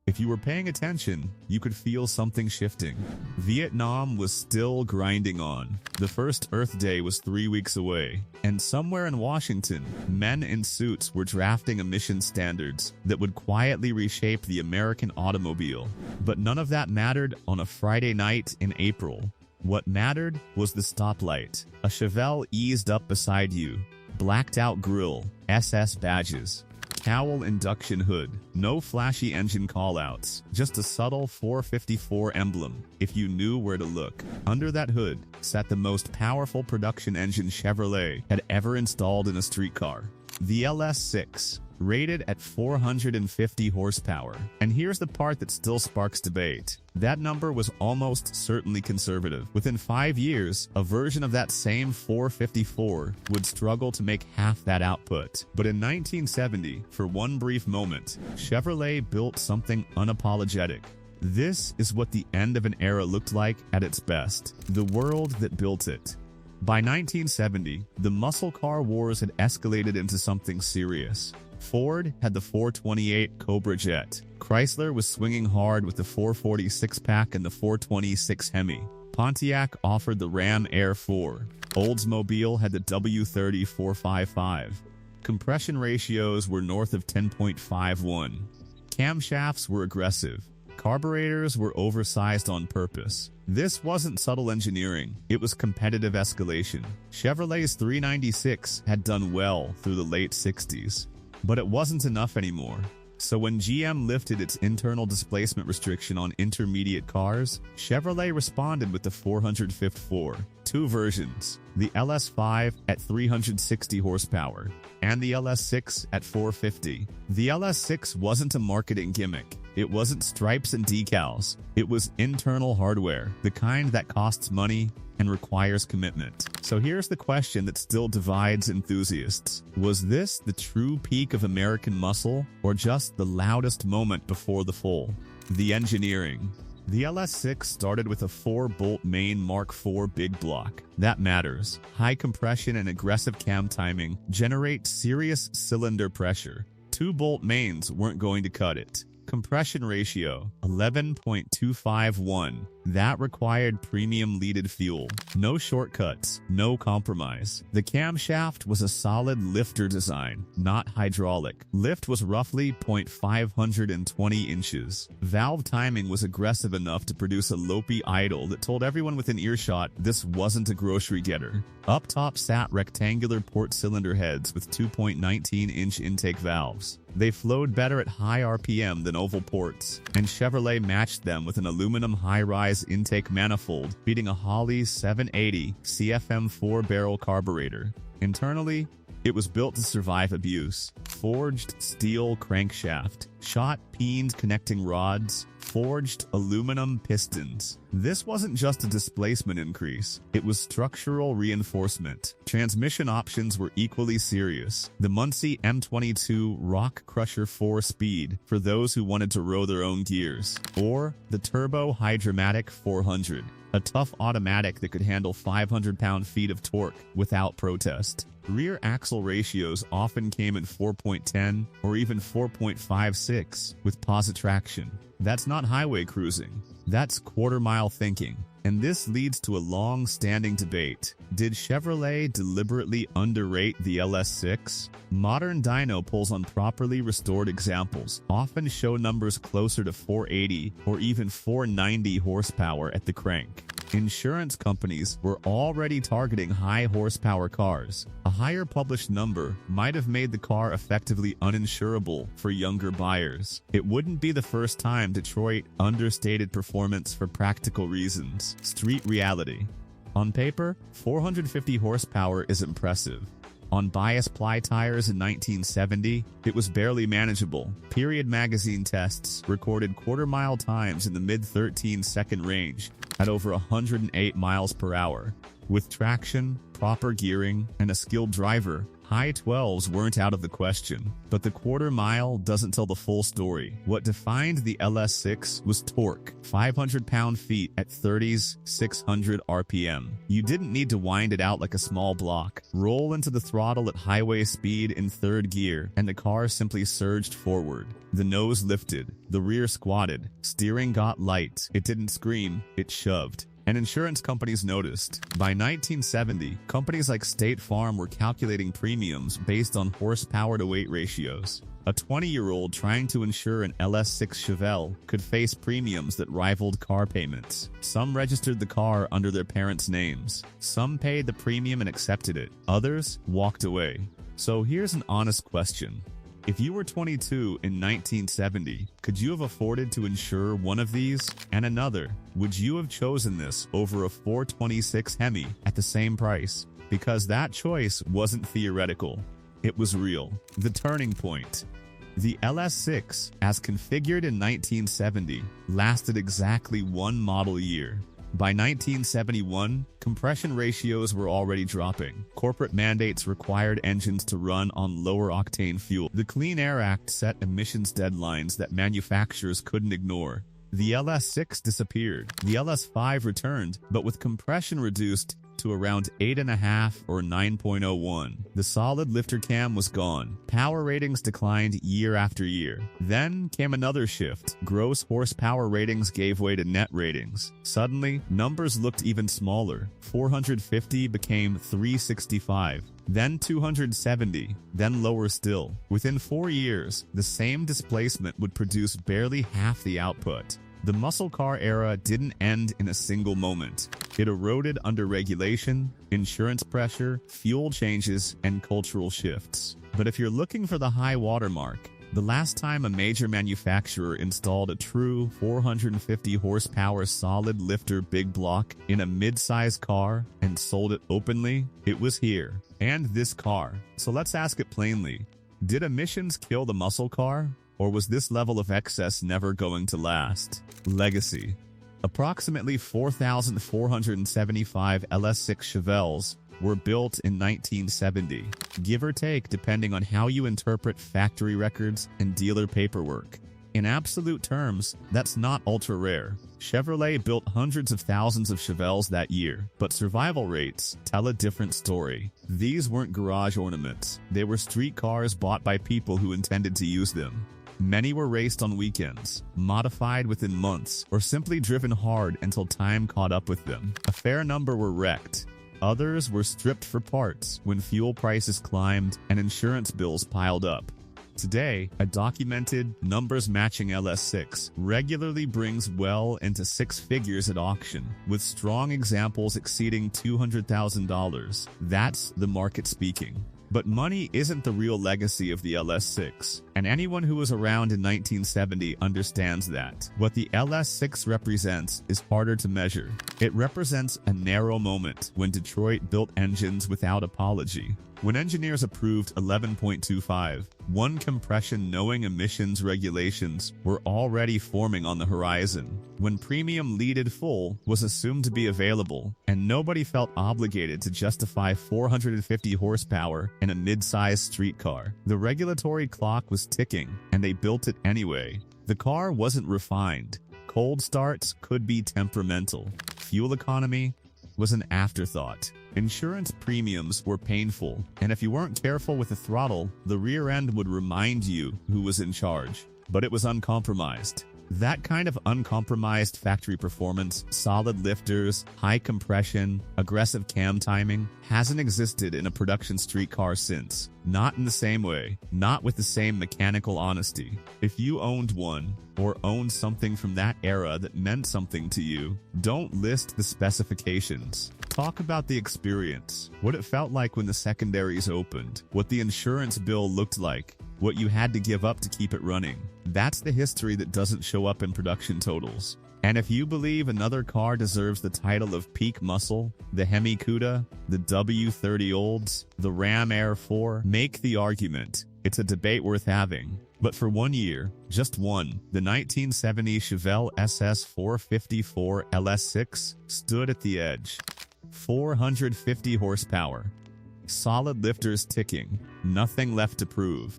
If you were paying attention, you could feel something shifting. Vietnam was still grinding on. The first Earth Day was 3 weeks away, and somewhere in Washington, men in suits were drafting emission standards that would quietly reshape the American automobile. But none of that mattered on a Friday night in April. What mattered was the stoplight. A Chevelle eased up beside you. Blacked out grille, SS badges. Cowl induction hood, no flashy engine callouts, just a subtle 454 emblem, if you knew where to look. Under that hood sat the most powerful production engine Chevrolet had ever installed in a street car. The LS6, rated at 450 horsepower. And here's the part that still sparks debate. That number was almost certainly conservative. Within 5 years, a version of that same 454 would struggle to make half that output. But in 1970, for one brief moment, Chevrolet built something unapologetic. This is what the end of an era looked like at its best. The world that built it. By 1970, the muscle car wars had escalated into something serious. Ford had the 428 Cobra Jet. Chrysler was swinging hard with the 446 pack and the 426 Hemi. Pontiac offered the Ram Air 4. Oldsmobile had the W30 455. Compression ratios were north of 10.51. Camshafts were aggressive. Carburetors were oversized on purpose. This wasn't subtle engineering, it was competitive escalation. Chevrolet's 396 had done well through the late 60s. But it wasn't enough anymore. So when GM lifted its internal displacement restriction on intermediate cars, Chevrolet responded with the 454. Two versions, the LS5 at 360 horsepower and the LS6 at 450. The LS6 wasn't a marketing gimmick. It wasn't stripes and decals. It was internal hardware, the kind that costs money and requires commitment. So here's the question that still divides enthusiasts. Was this the true peak of American muscle, or just the loudest moment before the fall? The engineering. The LS6 started with a 4-bolt main Mark IV big block. That matters. High compression and aggressive cam timing generate serious cylinder pressure. 2-bolt mains weren't going to cut it. Compression ratio, 11.251. That required premium leaded fuel. No shortcuts, no compromise. The camshaft was a solid lifter design, not hydraulic. Lift was roughly 0.520 inches. Valve timing was aggressive enough to produce a lopey idle that told everyone within earshot this wasn't a grocery getter. Up top sat rectangular port cylinder heads with 2.19-inch intake valves. They flowed better at high RPM than oval ports, and Chevrolet matched them with an aluminum high-rise intake manifold feeding a Holley 780 CFM 4-barrel carburetor. Internally, it was built to survive abuse. Forged steel crankshaft, shot peened connecting rods, forged aluminum pistons. This wasn't just a displacement increase, it was structural reinforcement. Transmission options were equally serious. The Muncie M22 Rock Crusher 4-speed for those who wanted to row their own gears, or the Turbo Hydromatic 400, a tough automatic that could handle 500 pound-feet of torque without protest. Rear axle ratios often came in 4.10 or even 4.56 with posi traction. That's not highway cruising. That's quarter-mile thinking. And this leads to a long-standing debate. Did Chevrolet deliberately underrate the LS6? Modern dyno pulls on properly restored examples often show numbers closer to 480 or even 490 horsepower at the crank. Insurance companies were already targeting high horsepower cars. A higher published number might have made the car effectively uninsurable for younger buyers. It wouldn't be the first time Detroit understated performance for practical reasons. Street reality. On paper, 450 horsepower is impressive. On bias ply tires in 1970, it was barely manageable. Period magazine tests recorded quarter-mile times in the mid-13-second range at over 108 miles per hour. With traction, proper gearing, and a skilled driver, High 12s weren't out of the question, but the quarter mile doesn't tell the full story. What defined the LS6 was torque, 500 pound-feet at 30s, 600 RPM. You didn't need to wind it out like a small block. Roll into the throttle at highway speed in third gear, and the car simply surged forward. The nose lifted, the rear squatted, steering got light. It didn't scream, it shoved. And insurance companies noticed. By 1970, companies like State Farm were calculating premiums based on horsepower-to-weight ratios. A 20-year-old trying to insure an LS6 Chevelle could face premiums that rivaled car payments. Some registered the car under their parents' names. Some paid the premium and accepted it. Others walked away. So here's an honest question. If you were 22 in 1970, could you have afforded to insure one of these and another? Would you have chosen this over a 426 Hemi at the same price? Because that choice wasn't theoretical. It was real. The turning point. The LS6, as configured in 1970, lasted exactly one model year. By 1971, compression ratios were already dropping. Corporate mandates required engines to run on lower-octane fuel. The Clean Air Act set emissions deadlines that manufacturers couldn't ignore. The LS6 disappeared. The LS5 returned, but with compression reduced to around 8.5 or 9.01. The solid lifter cam was gone. Power ratings declined year after year. Then came another shift. Gross horsepower ratings gave way to net ratings. Suddenly, numbers looked even smaller. 450 became 365. Then 270, then lower still. Within 4 years, the same displacement would produce barely half the output. The muscle car era didn't end in a single moment. It eroded under regulation, insurance pressure, fuel changes, and cultural shifts. But if you're looking for the high watermark, the last time a major manufacturer installed a true 450 horsepower solid lifter big block in a mid-size car and sold it openly, it was here. And this car. So let's ask it plainly. Did emissions kill the muscle car? Or was this level of excess never going to last? Legacy. Approximately 4,475 LS6 Chevelles were built in 1970, give or take depending on how you interpret factory records and dealer paperwork. In absolute terms, that's not ultra-rare. Chevrolet built hundreds of thousands of Chevelles that year, but survival rates tell a different story. These weren't garage ornaments. They were street cars bought by people who intended to use them. Many were raced on weekends, modified within months, or simply driven hard until time caught up with them. A fair number were wrecked. Others were stripped for parts when fuel prices climbed and insurance bills piled up. Today, a documented, numbers-matching LS6 regularly brings well into six figures at auction, with strong examples exceeding $200,000. That's the market speaking. But money isn't the real legacy of the LS6, and anyone who was around in 1970 understands that. What the LS6 represents is harder to measure. It represents a narrow moment when Detroit built engines without apology. When engineers approved 11.25, one compression knowing emissions regulations were already forming on the horizon. When premium leaded full was assumed to be available, and nobody felt obligated to justify 450 horsepower in a mid-sized street car. The regulatory clock was ticking, and they built it anyway. The car wasn't refined. Cold starts could be temperamental. Fuel economy was an afterthought. Insurance premiums were painful, and if you weren't careful with the throttle, the rear end would remind you who was in charge. But it was uncompromised. That kind of uncompromised factory performance, solid lifters, high compression, aggressive cam timing, hasn't existed in a production street car since. Not in the same way, not with the same mechanical honesty. If you owned one, or owned something from that era that meant something to you, don't list the specifications. Talk about the experience, what it felt like when the secondaries opened, what the insurance bill looked like, what you had to give up to keep it running. That's the history that doesn't show up in production totals. And if you believe another car deserves the title of peak muscle, the Hemi Cuda, the W30 Olds, the Ram Air 4, make the argument. It's a debate worth having. But for 1 year, just one, the 1970 Chevelle SS 454 LS6 stood at the edge. 450 horsepower. Solid lifters ticking, nothing left to prove.